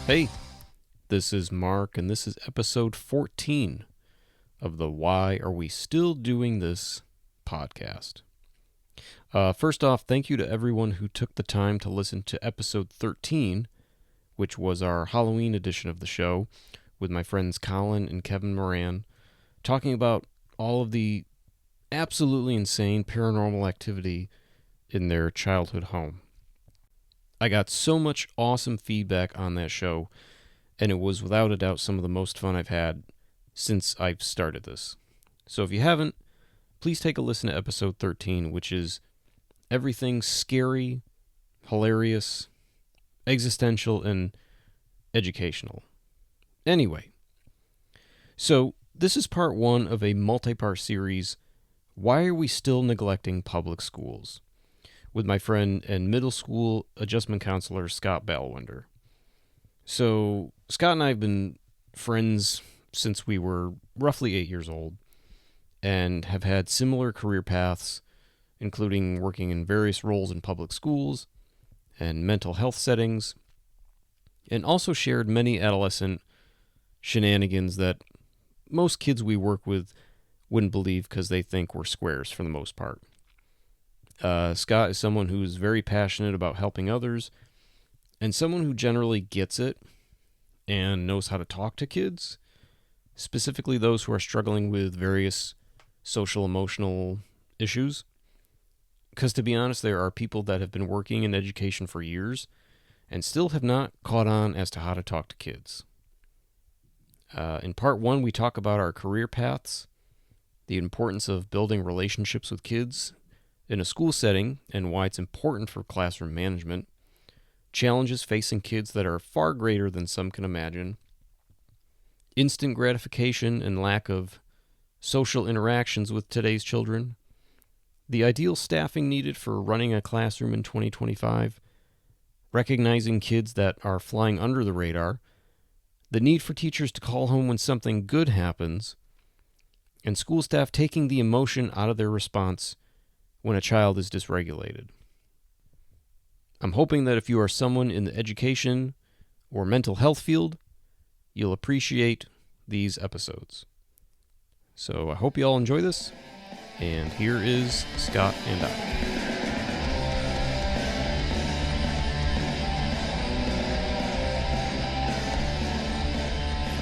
Hey, this is Mark, and this is episode 14 of the Why Are We Still Doing This podcast. First off, thank you to everyone who took the time to listen to episode 13, which was our Halloween edition of the show, with my friends Colin and Kevin Moran, talking about all of the absolutely insane paranormal activity in their childhood home. I got so much awesome feedback on that show, and it was without a doubt some of the most fun I've had since I've started this. So if you haven't, please take a listen to episode 13, which is everything scary, hilarious, existential, and educational. Anyway, so this is part one of a multi-part series, Why Are We Still Neglecting Public Schools?, with my friend and middle school adjustment counselor, Scott Balawender. So Scott and I have been friends since we were roughly 8 years old and have had similar career paths, including working in various roles in public schools and mental health settings, and also shared many adolescent shenanigans that most kids we work with wouldn't believe because they think we're squares for the most part. Scott is someone who's very passionate about helping others and someone who generally gets it and knows how to talk to kids, specifically those who are struggling with various social emotional issues. Because to be honest, there are people that have been working in education for years and still have not caught on as to how to talk to kids. In part one, we talk about our career paths, the importance of building relationships with kids in a school setting and why it's important for classroom management, challenges facing kids that are far greater than some can imagine, instant gratification and lack of social interactions with today's children, the ideal staffing needed for running a classroom in 2025, recognizing kids that are flying under the radar, the need for teachers to call home when something good happens, and school staff taking the emotion out of their response when a child is dysregulated. I'm hoping that if you are someone in the education or mental health field, you'll appreciate these episodes. So I hope you all enjoy this, and here is Scott and I.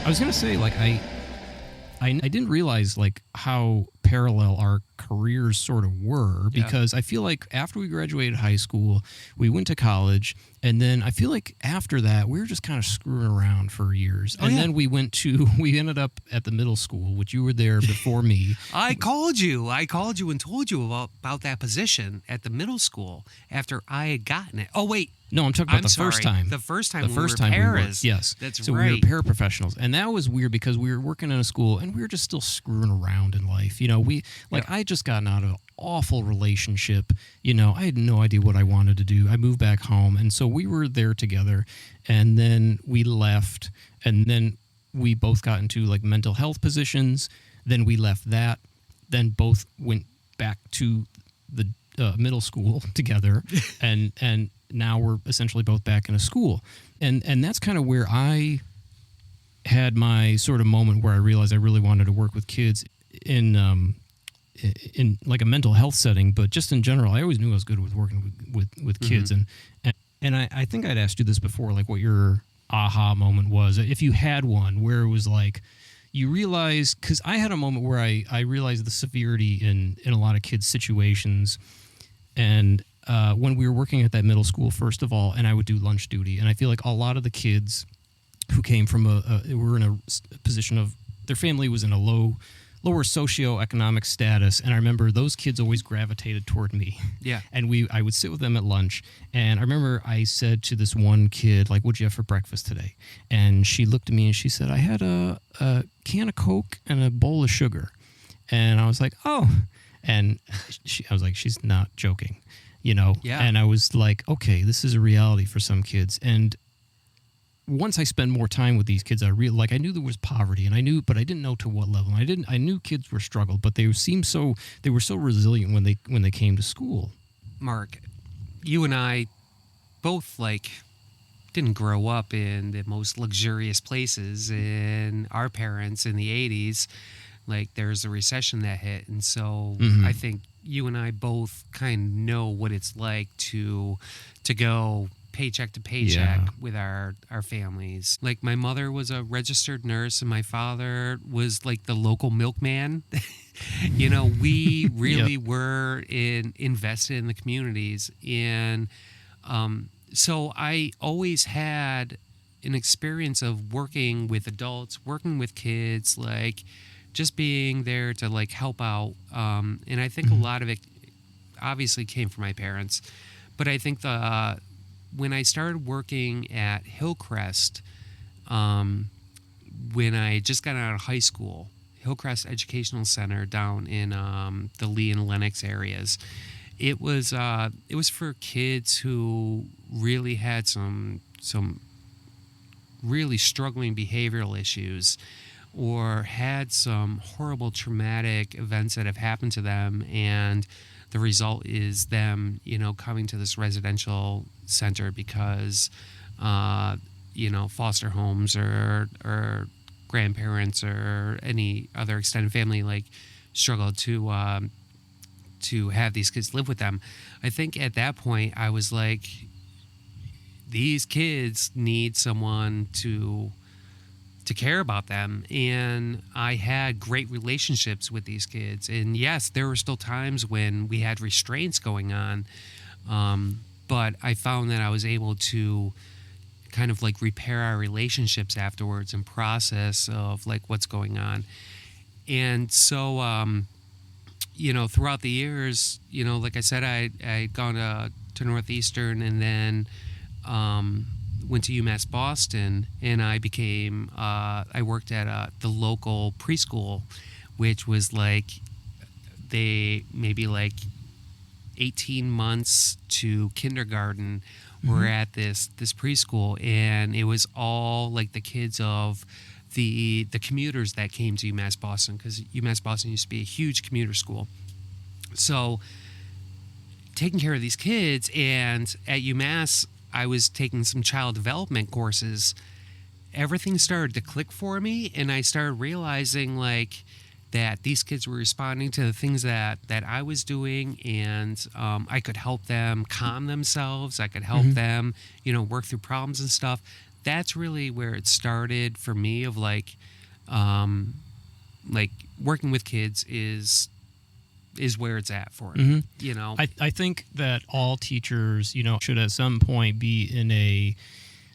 I was going to say, I didn't realize, how parallel our careers sort of were, because I feel like after we graduated high school, we went to college, and then I feel like after that, we were just kind of screwing around for years. Then we ended up at the middle school, which you were there before me. I called you and told you about that position at the middle school after I had gotten it. Oh, wait. No, I'm talking about first time. The first time we were paras. Yes. That's so right. So we were paraprofessionals. And that was weird because we were working in a school and we were just still screwing around in life. I had just gotten out of an awful relationship. I had no idea what I wanted to do. I moved back home. And so we were there together. And then we left. And then we both got into mental health positions. Then we left that. Then both went back to the middle school together. And now we're essentially both back in a school. And that's kind of where I had my sort of moment where I realized I really wanted to work with kids in a mental health setting, but just in general, I always knew I was good with working with kids. Mm-hmm. And I think I'd asked you this before, what your aha moment was, if you had one, where it was you realize, because I had a moment where I realized the severity in a lot of kids' situations. And when we were working at that middle school, first of all, and I would do lunch duty, and I feel like a lot of the kids who came from were in a position of, their family was in a lower socioeconomic status, and I remember those kids always gravitated toward me. Yeah. And I would sit with them at lunch, and I remember I said to this one kid, what'd you have for breakfast today? And she looked at me and she said, I had a can of Coke and a bowl of sugar. And I was like, oh. And I was like, she's not joking, Yeah. And I was like, okay, this is a reality for some kids. And once I spend more time with these kids, I knew there was poverty, and but I didn't know to what level. I knew kids were struggled, but they were so resilient when they came to school. Mark, you and I both didn't grow up in the most luxurious places. And our parents in the 80s, like there's a recession that hit. And so Mhm. I think you and I both kind of know what it's like to go paycheck to paycheck Yeah. with our families. Like my mother was a registered nurse and my father was like the local milkman. You know, we really were invested in the communities. And so I always had an experience of working with adults, working with kids, like just being there to like help out. And I think a lot of it obviously came from my parents, but I think when I started working at Hillcrest, when I just got out of high school, Hillcrest Educational Center down in the Lee and Lenox areas, it was for kids who really had some really struggling behavioral issues, or had some horrible traumatic events that have happened to them, and the result is them, you know, coming to this residential center because, you know, foster homes or grandparents or any other extended family like struggle to have these kids live with them. I think at that point I was like, these kids need someone to care about them. And I had great relationships with these kids. And yes, there were still times when we had restraints going on. But I found that I was able to kind of like repair our relationships afterwards and process of like what's going on. And so, you know, throughout the years, you know, like I said, I'd gone to Northeastern, and then went to UMass Boston, and I became I worked at the local preschool, which was like maybe like 18 months to kindergarten were at this preschool, and it was all like the kids of the commuters that came to UMass Boston, because UMass Boston used to be a huge commuter school. So taking care of these kids, and at UMass I was taking some child development courses. Everything started to click for me, and I started realizing like that these kids were responding to the things that I was doing, and I could help them calm themselves. I could help them, you know, work through problems and stuff. That's really where it started for me, of like working with kids is where it's at for me. You know, I think that all teachers, you know, should at some point be in a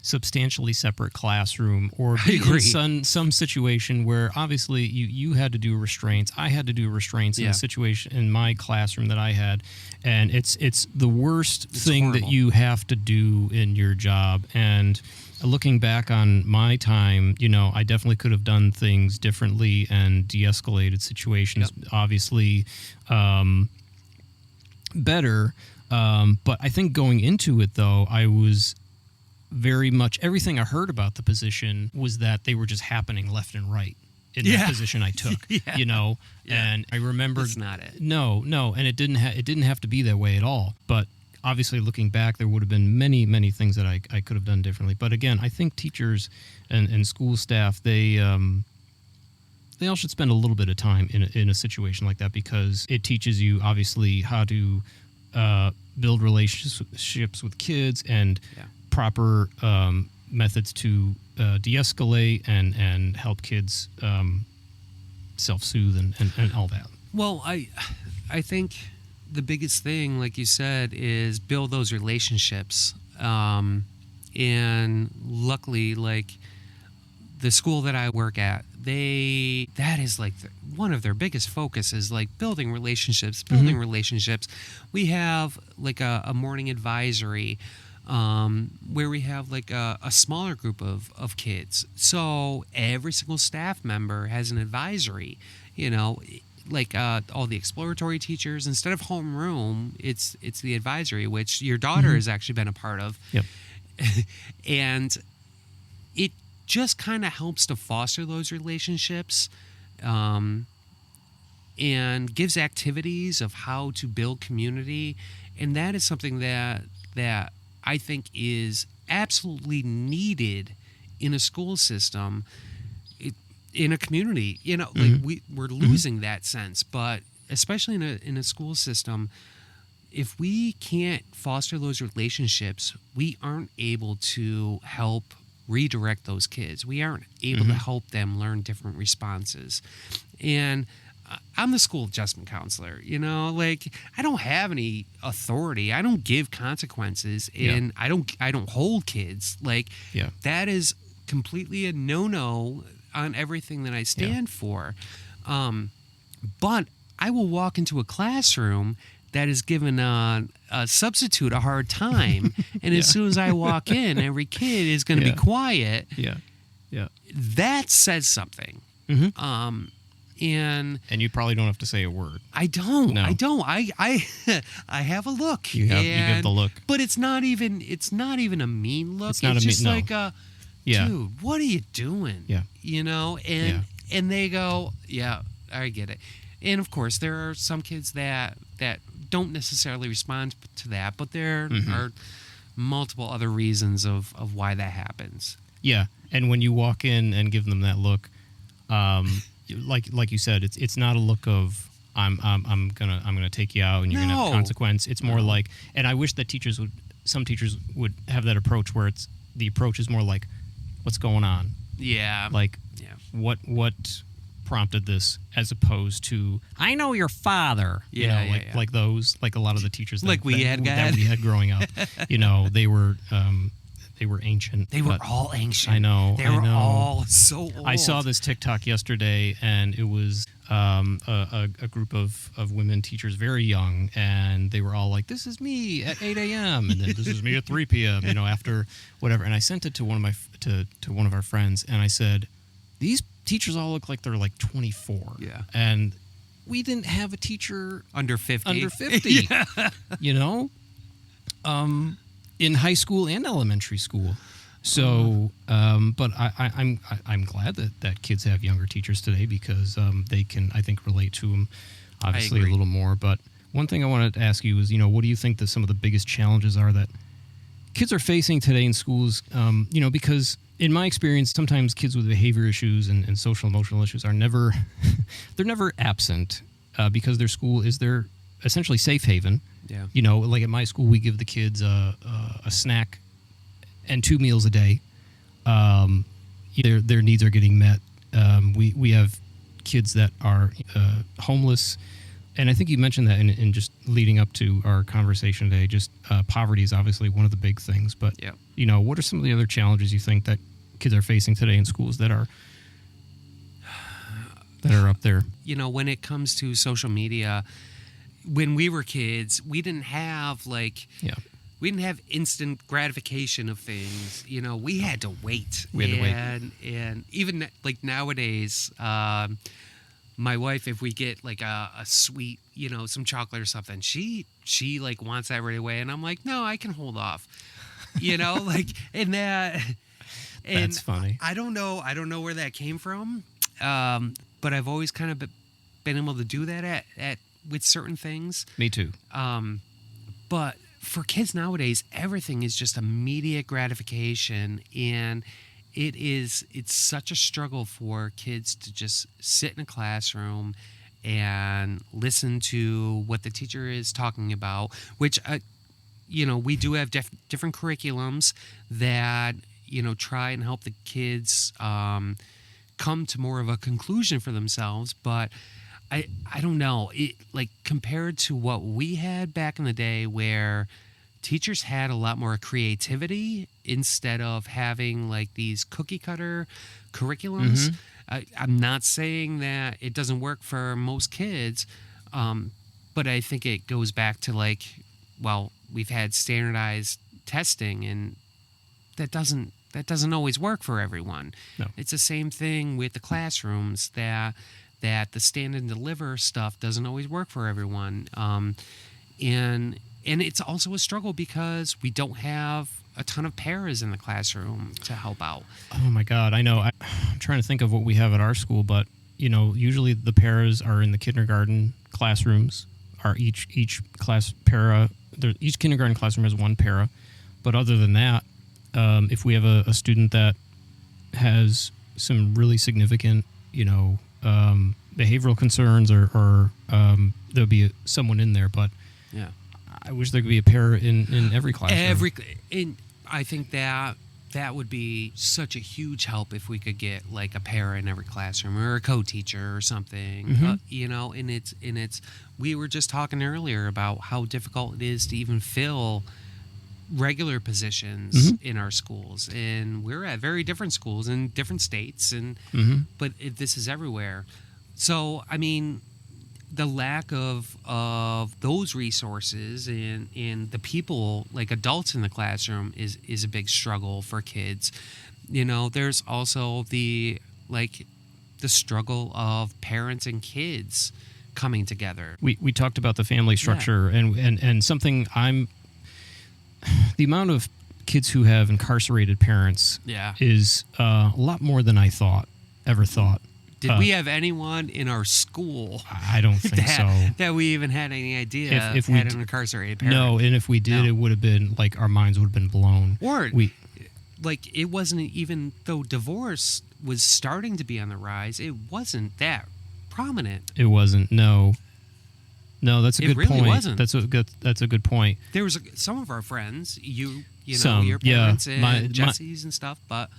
substantially separate classroom, or be in some situation where obviously you had to do restraints. I had to do restraints in a situation in my classroom that I had, and it's the worst thing horrible. that you have to do in your job. And looking back on my time, you know, I definitely could have done things differently and de-escalated situations, obviously, better. But I think going into it, though, I was very much, everything I heard about the position was that they were just happening left and right in the position I took, you know, and I remember that's not it. No, and it didn't have to be that way at all. But obviously, looking back, there would have been many things that I could have done differently. But again, I think teachers and school staff, they all should spend a little bit of time in a situation like that, because it teaches you obviously how to build relationships with kids, and proper methods to de-escalate and help kids self-soothe and all that. Well, I think the biggest thing, like you said, is build those relationships. And luckily, like the school that I work at, that is like one of their biggest focus is like building relationships. We have like a morning advisory where we have like a smaller group of kids. So every single staff member has an advisory, you know, like all the exploratory teachers, instead of homeroom, it's the advisory, which your daughter has actually been a part of. Yep. And it just kind of helps to foster those relationships, and gives activities of how to build community. And that is something that I think is absolutely needed in a school system, in a community. Like we're losing that sense. But especially in a school system, if we can't foster those relationships, we aren't able to help redirect those kids. We aren't able to help them learn different responses. And I'm the school adjustment counselor, like I don't have any authority. I don't give consequences, and I don't hold kids. Like that is completely a no-no on everything that I stand for. But I will walk into a classroom that is giving a substitute a hard time, and as soon as I walk in, every kid is going to be quiet. That says something. And you probably don't have to say a word. I don't. No. I don't. I have a look. You give the look. But it's not even a mean look. It's not just no. like a dude, what are you doing? And they go, yeah, I get it. And of course, there are some kids that don't necessarily respond to that, but there are multiple other reasons of why that happens. Yeah, and when you walk in and give them that look, like you said, it's not a look of I'm gonna take you out and you're gonna have a consequence. It's more like, and I wish that some teachers would have that approach where the approach is more like, what's going on? Yeah. Like, what prompted this, as opposed to, I know your father. Like those, like a lot of the teachers that we had growing up. They were ancient. They were all ancient. I know. They were all so old. I saw this TikTok yesterday, and it was a group of women teachers, very young, and they were all like, "This is me at 8 a.m. and then this is me at 3 p.m. After whatever." And I sent it to one of our friends, and I said, "These teachers all look like they're like 24." Yeah. And we didn't have a teacher under 50. In high school and elementary school. So, but I'm glad that kids have younger teachers today, because they can, I think, relate to them obviously a little more. But one thing I wanted to ask you is, what do you think that some of the biggest challenges are that kids are facing today in schools? Because in my experience, sometimes kids with behavior issues and social emotional issues are never, they're never absent, because their school is their essentially safe haven. Yeah. Like at my school, we give the kids a snack and 2 meals a day. Their needs are getting met. We have kids that are homeless, and I think you mentioned that in just leading up to our conversation today. Just poverty is obviously one of the big things, but what are some of the other challenges you think that kids are facing today in schools that are up there? When it comes to social media, when we were kids, we didn't have we didn't have instant gratification of things. We had to wait. And even like nowadays, my wife, if we get like a sweet, some chocolate or something, she like wants that right away, and I'm like, no, I can hold off. And that. And that's funny. I don't know where that came from, but I've always kind of been able to do that at with certain things. Me too. But for kids nowadays, everything is just immediate gratification, and it's such a struggle for kids to just sit in a classroom and listen to what the teacher is talking about, which we do have different curriculums that try and help the kids come to more of a conclusion for themselves, but I don't know. Like compared to what we had back in the day, where teachers had a lot more creativity instead of having like these cookie cutter curriculums. I'm not saying that it doesn't work for most kids, but I think it goes back to we've had standardized testing, and that doesn't always work for everyone. No. It's the same thing with the classrooms, that the stand and deliver stuff doesn't always work for everyone. And it's also a struggle because we don't have a ton of paras in the classroom to help out. Oh my God, I know. I'm trying to think of what we have at our school, but usually the paras are in the kindergarten classrooms. Each class para, each kindergarten classroom has one para, but other than that, if we have a student that has some really significant, behavioral concerns, or there'll be someone in there. But Yeah. I wish there could be a pair in every classroom. I think that would be such a huge help if we could get like a para in every classroom or a co-teacher or something. Mm-hmm. And it's we were just talking earlier about how difficult it is to even fill regular positions Mm-hmm. in our schools, and we're at very different schools in different states, and Mm-hmm. but this is everywhere. So I mean, the lack of those resources and the people, like adults in the classroom, is a big struggle for kids. There's also the struggle of parents and kids coming together. We talked about the family structure, and something the amount of kids who have incarcerated parents Yeah. is a lot more than I ever thought. Did we have anyone in our school I don't think so. that we even had any idea If we had d- an incarcerated parent? No, and if we did, No. it would have been like our minds would have been blown. Or We it wasn't, even though divorce was starting to be on the rise, it wasn't that prominent. It wasn't. No, that's a It good really point. wasn't. That's a good point. There was some of our friends, Some, your yeah. parents and My- Jesse's and stuff, but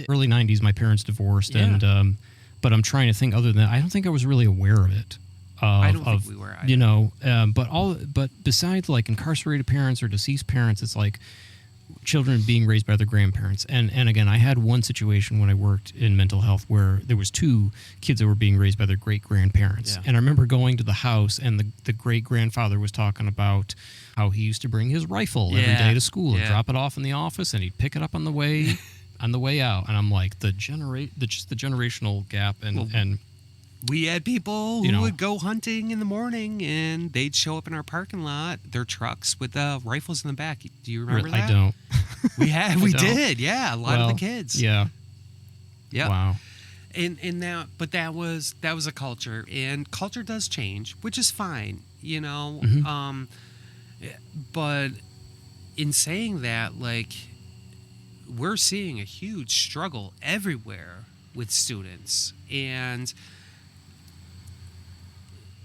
Early '90s, my parents divorced, Yeah. and but I'm trying to think. Other than that, I don't think I was really aware of it. I don't think we were either. But besides like incarcerated parents or deceased parents, it's like children being raised by their grandparents. And again, I had one situation when I worked in mental health where there was two kids that were being raised by their great grandparents. Yeah. And I remember going to the house, and the great grandfather was talking about how he used to bring his rifle every Yeah. day to school and Yeah. drop it off in the office, and he'd pick it up on the way out. And I'm like, just the generational gap, and We had people You who know. would go hunting in the morning, and they'd show up in our parking lot, their trucks with rifles in the back. Do you remember that? I don't. We had, I we don't. did, yeah. A lot of the kids. Yeah. Yeah. Wow. And now, but that was a culture, and culture does change, which is fine, Mhm. But in saying that, like, we're seeing a huge struggle everywhere with students, and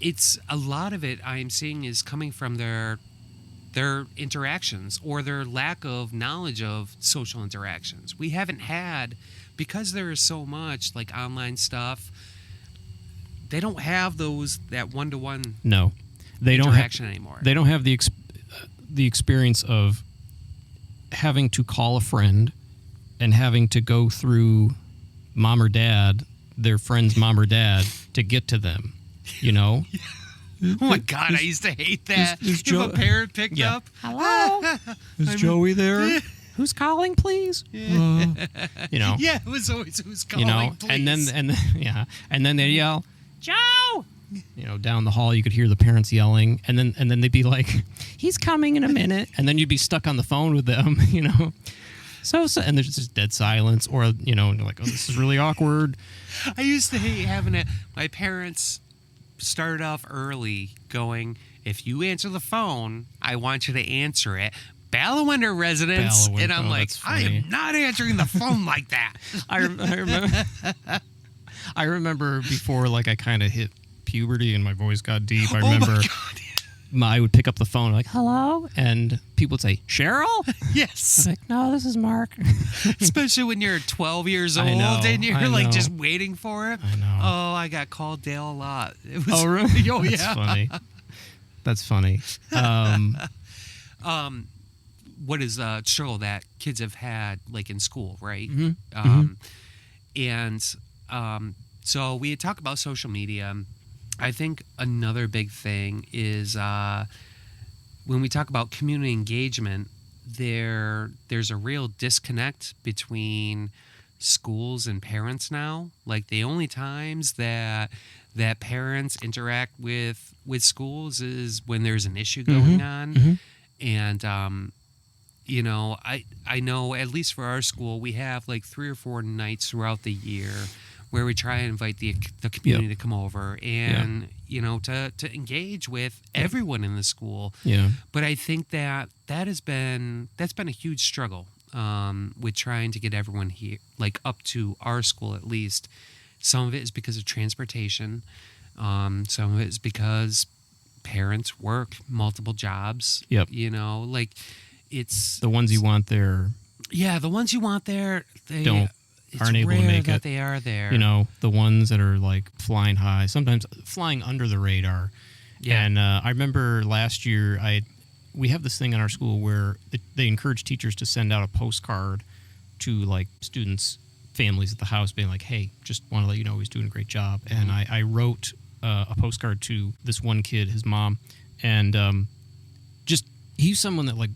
it's a lot of it I'm seeing is coming from their interactions or their lack of knowledge of social interactions. We haven't had, because there is so much like online stuff, they don't have that one-to-one No, they don't have. interaction anymore. They don't have the experience of having to call a friend and having to go through mom or dad, their friend's mom or dad, to get to them. Oh my God, I used to hate that. is If Joe- a parent picked Yeah. up, Hello, is Joey there? Who's calling, please? yeah, it was always who's calling, please. and then they yell, Joe. Down the hall, you could hear the parents yelling, and then they'd be like, he's coming in a minute, and then you'd be stuck on the phone with them, So, and there's just dead silence, or and you're like, oh, this is really awkward. I used to hate having it. My parents started off early going, if you answer the phone, I want you to answer it. Balawender residents. Balawender, And I'm like, that's I funny. am not answering the phone like that. I remember. I remember before, like, I kind of hit puberty and my voice got deep. I remember Oh my God. I would pick up the phone like, hello, and people would say, Cheryl? I Yes. was like, no, this is Mark. Especially when you're 12 years old I know, and you're I like know. just waiting for it. I know. Oh, I got called Dale a lot. It was, Oh, really? Oh, That's yeah. funny. That's funny. What is the struggle that kids have had like in school, right? Mhm. So we had talked about social media. I think another big thing is when we talk about community engagement, there's a real disconnect between schools and parents now. Like the only times that parents interact with schools is when there's an issue going on. And I know at least for our school we have like 3 or 4 nights throughout the year where we try and invite the community to come over and to engage with everyone in the school. Yeah. But I think that's been a huge struggle. with trying to get everyone here, like up to our school at least. Some of it is because of transportation. Some of it is because parents work multiple jobs. Yep. You know, like it's The ones you want there yeah, the ones you want there, aren't able to make that it. they are there. You know, the ones that are like flying high, sometimes flying under the radar. Yeah. And I remember last year, we have this thing in our school where they encourage teachers to send out a postcard to like students' families at the house, being like, "Hey, just want to let you know he's doing a great job." And I wrote a postcard to this one kid, his mom, and just he's someone that like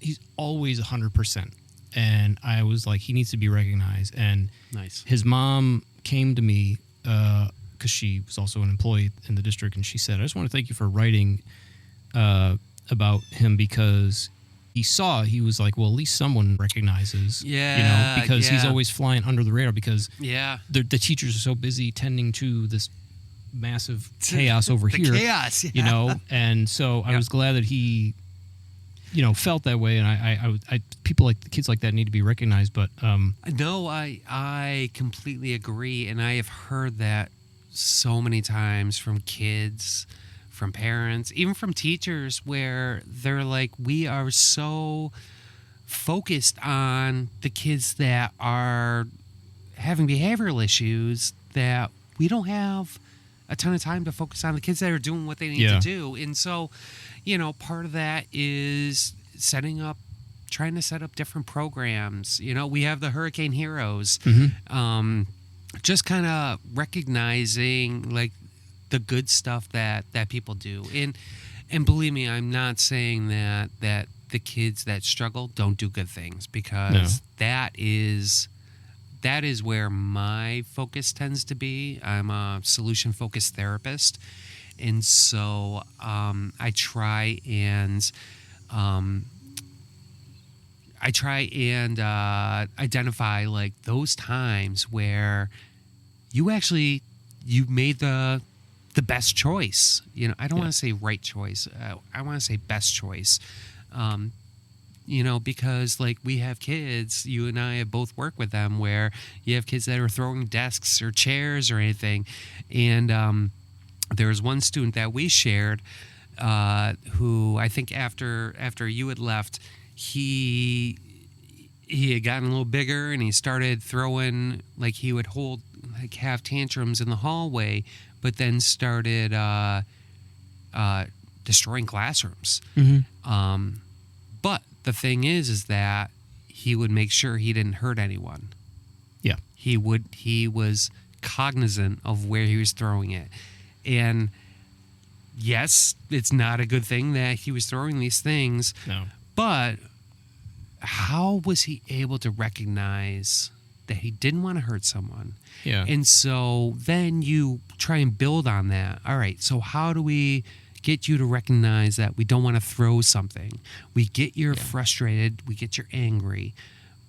he's always 100%. And I was like, he needs to be recognized. And Nice. his mom came to me because she was also an employee in the district, and she said, "I just want to thank you for writing about him because he was like, well, at least someone recognizes, because he's yeah. always flying under the radar because Yeah. the teachers are so busy tending to this massive chaos over The here, chaos, yeah. And so I Yep. was glad that he." Felt that way, and I people like kids like that need to be recognized. But No, I completely agree, and I have heard that so many times from kids, from parents, even from teachers, where they're like, we are so focused on the kids that are having behavioral issues that we don't have a ton of time to focus on the kids that are doing what they need to do. And so, part of that is trying to set up different programs. We have the Hurricane Heroes. Just kind of recognizing like the good stuff that people do. And believe me, I'm not saying that the kids that struggle don't do good things, because that is where my focus tends to be. I'm a solution-focused therapist, and so I try and identify like those times where you made the best choice. I don't want to say right choice. I want to say best choice. Because like we have kids, you and I have both worked with them, where you have kids that are throwing desks or chairs or anything. And there was one student that we shared who I think after you had left, he had gotten a little bigger, and he started throwing, like he would have tantrums in the hallway, but then started destroying classrooms. But the thing is that he would make sure he didn't hurt anyone. Yeah. He was cognizant of where he was throwing it. And yes, it's not a good thing that he was throwing these things. No. But how was he able to recognize that he didn't want to hurt someone? Yeah. And so then you try and build on that. All right, so how do we get you to recognize that we don't want to throw something? We get you're frustrated, we get you're angry,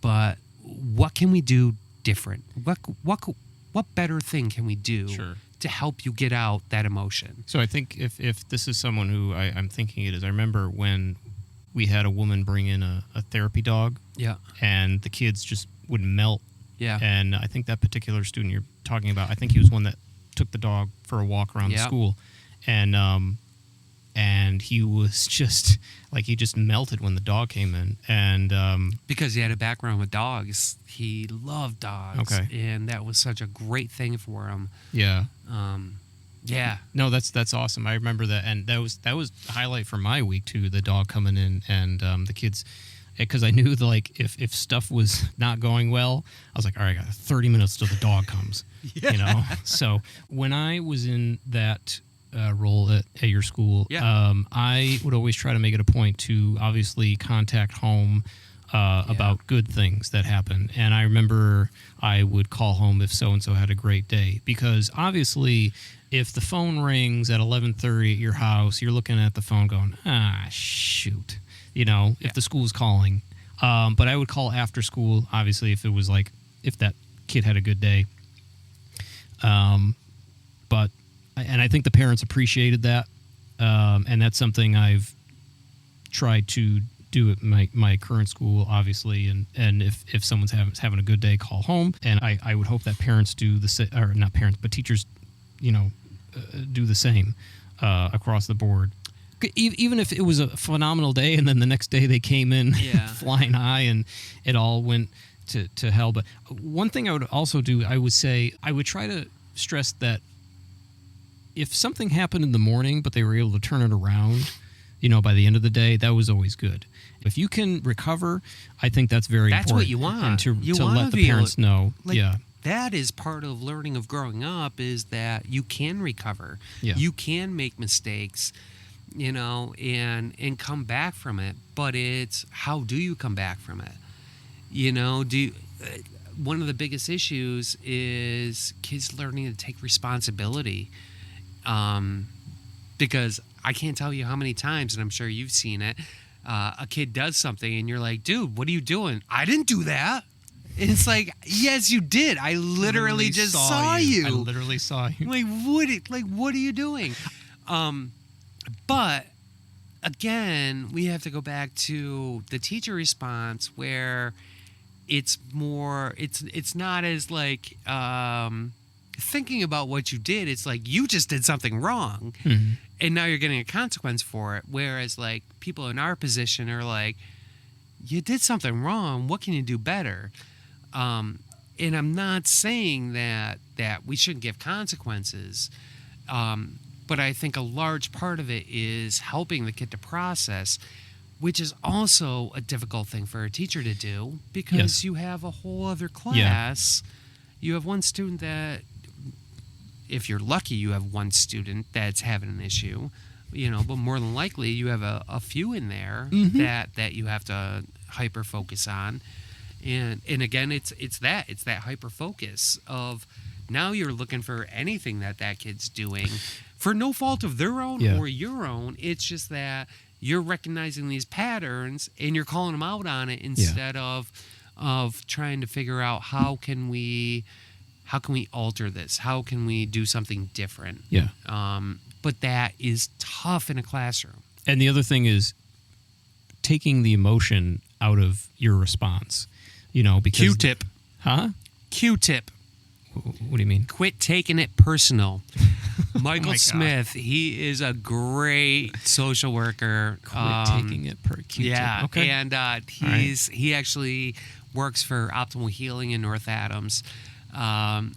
but what can we do different? What better thing can we do to help you get out that emotion? So I think if this is someone who I'm thinking it is, I remember when we had a woman bring in a therapy dog. Yeah. And the kids just would melt. Yeah. And I think that particular student you're talking about, I think he was one that took the dog for a walk around the school. And he was just like, he just melted when the dog came in. And because he had a background with dogs, he loved dogs. Okay. And that was such a great thing for him. Yeah. Yeah. No, that's awesome. I remember that, and that was a highlight for my week too. The dog coming in, and the kids, because I knew like if stuff was not going well, I was like, all right, I got 30 minutes till the dog comes. Yeah. So when I was in that role at your school, I would always try to make it a point to obviously contact home about good things that happen. And I remember I would call home if so-and-so had a great day, because obviously if the phone rings at 11:30 at your house, you're looking at the phone going, shoot, if the school's calling. But I would call after school, obviously, if it was like, if that kid had a good day. And I think the parents appreciated that. And that's something I've tried to do at my current school, obviously, and if someone's having a good day, call home. And I would hope that parents do the same, or not parents, but teachers, do the same across the board. Even if it was a phenomenal day, and then the next day they came in flying high, and it all went to hell. But one thing I would also do, I would try to stress that if something happened in the morning, but they were able to turn it around, by the end of the day, that was always good. If you can recover, I think that's very important. That's what you want. And to want let the parents know. That is part of learning of growing up, is that you can recover. Yeah. You can make mistakes, and come back from it. But it's, how do you come back from it? One of the biggest issues is kids learning to take responsibility. Because I can't tell you how many times, and I'm sure you've seen it, a kid does something and you're like, dude, what are you doing? I didn't do that. And it's like, yes, you did. I literally just saw you. I literally saw you. What are you doing? But again, we have to go back to the teacher response, where it's more, it's not as like thinking about what you did. It's like, you just did something wrong, and now you're getting a consequence for it. Whereas like people in our position are like, you did something wrong. What can you do better? And I'm not saying that we shouldn't give consequences. But I think a large part of it is helping the kid to process, which is also a difficult thing for a teacher to do, because you have a whole other class. Yeah. You have one student that, if you're lucky, you have one student that's having an issue, but more than likely you have a few in there that you have to hyper focus on. And again, it's that hyper focus of, now you're looking for anything that kid's doing for no fault of their own or your own. It's just that you're recognizing these patterns and you're calling them out on it, instead of trying to figure out how can we alter this? How can we do something different? Yeah. But that is tough in a classroom. And the other thing is taking the emotion out of your response. Because Q-tip. Huh? Q-tip. What do you mean? Quit taking it personal. Michael Smith, he is a great social worker. Quit taking it per Q-tip. Yeah, okay. And he actually works for Optimal Healing in North Adams.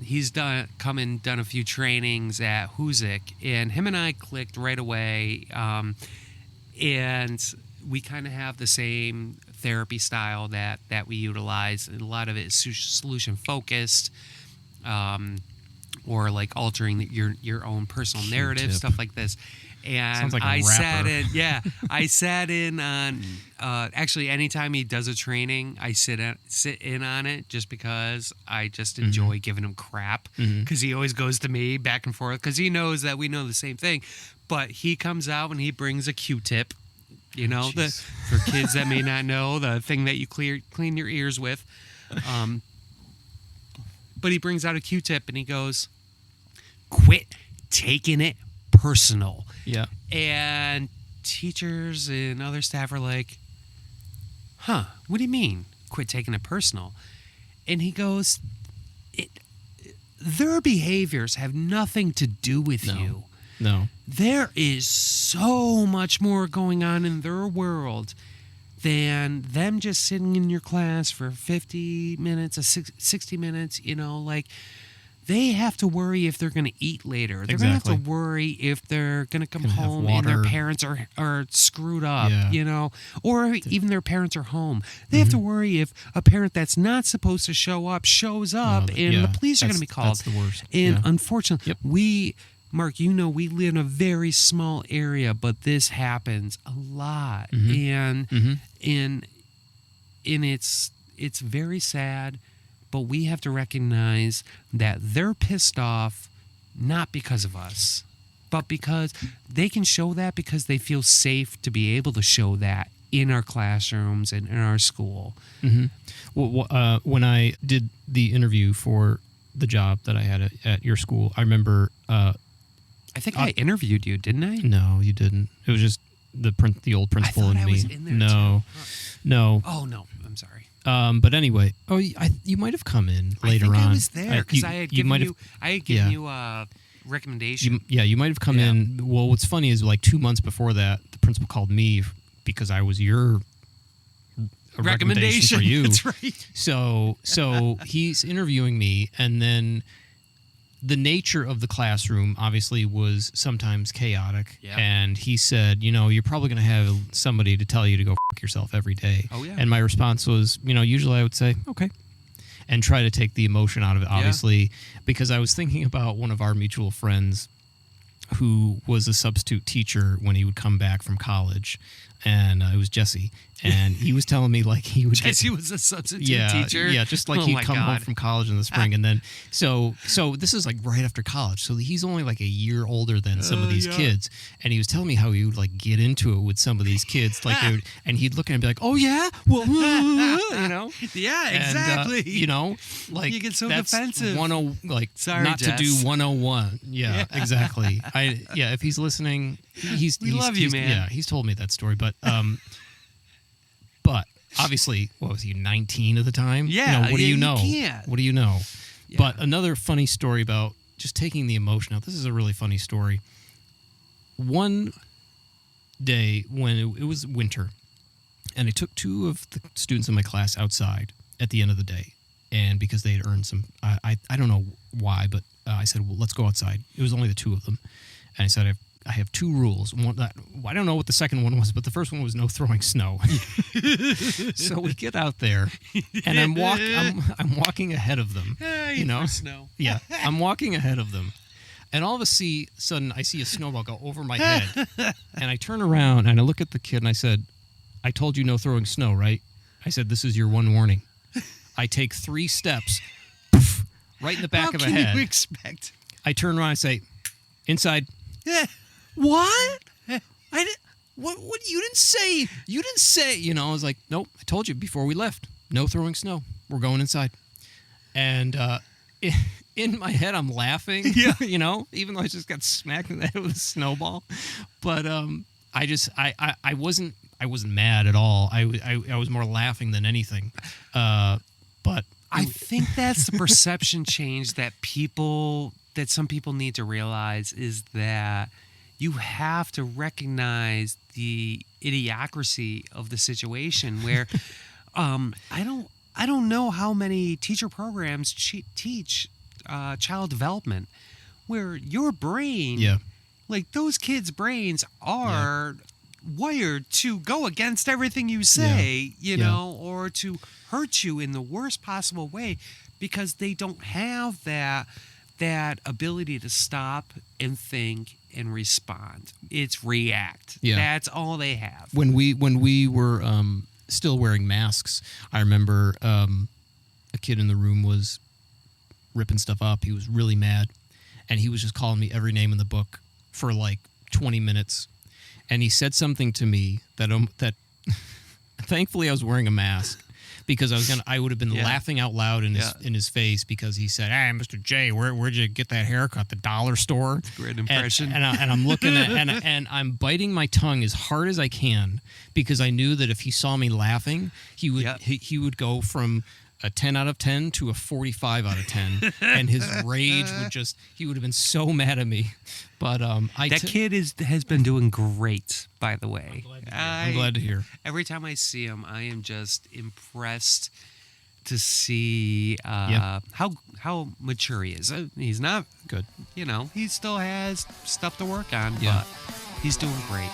He's done a few trainings at Hoosick, and him and I clicked right away. And we kind of have the same therapy style that we utilize, and a lot of it is solution focused. Or like altering your own personal narrative, stuff like this. And sounds like a rapper. I sat in on, actually anytime he does a training, I sit in on it, just because I just enjoy giving him crap, because he always goes to me back and forth, because he knows that we know the same thing. But he comes out and he brings a Q-tip, for kids that may not know, the thing that you clean your ears with. But he brings out a Q-tip and he goes, quit taking it personal. Yeah. And teachers and other staff are like, what do you mean, quit taking it personal? And he goes, their behaviors have nothing to do with you. No. There is so much more going on in their world than them just sitting in your class for 50 minutes, 60 minutes, they have to worry if they're going to eat later. They're going to have to worry if they're going to come home and their parents are screwed up, or even their parents are home. They have to worry if a parent that's not supposed to show up shows up, and the police are going to be called. That's the worst. And unfortunately, Mark, we live in a very small area, but this happens a lot, and it's very sad. But we have to recognize that they're pissed off not because of us, but because they can show that because they feel safe to be able to show that in our classrooms and in our school. Well, when I did the interview for the job that I had at your school, I remember. I think I interviewed you, didn't I? No, you didn't. It was just the old principal I and thought I me. was in there No, no. Oh no, I'm sorry. But anyway, you might have come in later on. I think I was there because I had given you yeah. you a recommendation. You might have come in. Well, what's funny is like 2 months before that, the principal called me because I was your recommendation for you. That's right. So he's interviewing me, and then the nature of the classroom obviously was sometimes chaotic. Yeah. And he said, you're probably going to have somebody to tell you to go f*** yourself every day. Oh, yeah. And my response was, usually I would say, okay, and try to take the emotion out of it, obviously, because I was thinking about one of our mutual friends who was a substitute teacher when he would come back from college. And it was Jesse. And he was telling me like he would Jesse was a substitute teacher. Yeah, just like he'd come home from college in the spring, and then so this is like right after college. So he's only like a year older than some of these kids, and he was telling me how he would like get into it with some of these kids, like and he'd look at him and be like, "Oh yeah, well, yeah, exactly." And, like you get so that's defensive. Sorry, not Jess. to do 101. Yeah, exactly. If he's listening, we love you, man. Yeah, he's told me that story, but obviously, what was he, 19 at the time? Yeah. What do you know? Can't. What do you know? Yeah. But another funny story about just taking the emotion out. This is a really funny story. One day when it was winter, and I took 2 of the students in my class outside at the end of the day, and because they had earned some, I don't know why, but I said, well, let's go outside. It was only the 2 of them, and I said, I have 2 rules. I don't know what the second one was, but the first one was no throwing snow. So we get out there, and I'm walking ahead of them. Snow. Yeah, I'm walking ahead of them, and all of a sudden I see a snowball go over my head, and I turn around and I look at the kid and I said, "I told you no throwing snow, right?" I said, "This is your one warning." I take 3 steps, poof, right in the back of the head. How can you expect? I turn around and say, "Inside." What? What? You didn't say. I was like, nope. I told you before we left. No throwing snow. We're going inside. And in my head, I'm laughing. Yeah. Even though I just got smacked in the head with a snowball. But I wasn't mad at all. I was more laughing than anything. But I think that's the perception change that some people need to realize, is that you have to recognize the idiocracy of the situation where I don't know how many teacher programs teach child development, where your brain, like those kids' brains are wired to go against everything you say, or to hurt you in the worst possible way, because they don't have that ability to stop and think and respond. It's react. Yeah. That's all they have. When we were still wearing masks, I remember a kid in the room was ripping stuff up. He was really mad, and he was just calling me every name in the book for like 20 minutes. And he said something to me that thankfully I was wearing a mask, because I would have been laughing out loud in his face, because he said, "Hey, Mr. J, where'd you get that haircut? The dollar store?" Great impression. And I'm looking at and I'm biting my tongue as hard as I can, because I knew that if he saw me laughing, he would go from a 10 out of 10 to a 45 out of 10, and his rage he would have been so mad at me. But that kid has been doing great, by the way. I'm glad to hear. Every time I see him, I am just impressed to see how mature he is. He's not good. He still has stuff to work on, but he's doing great.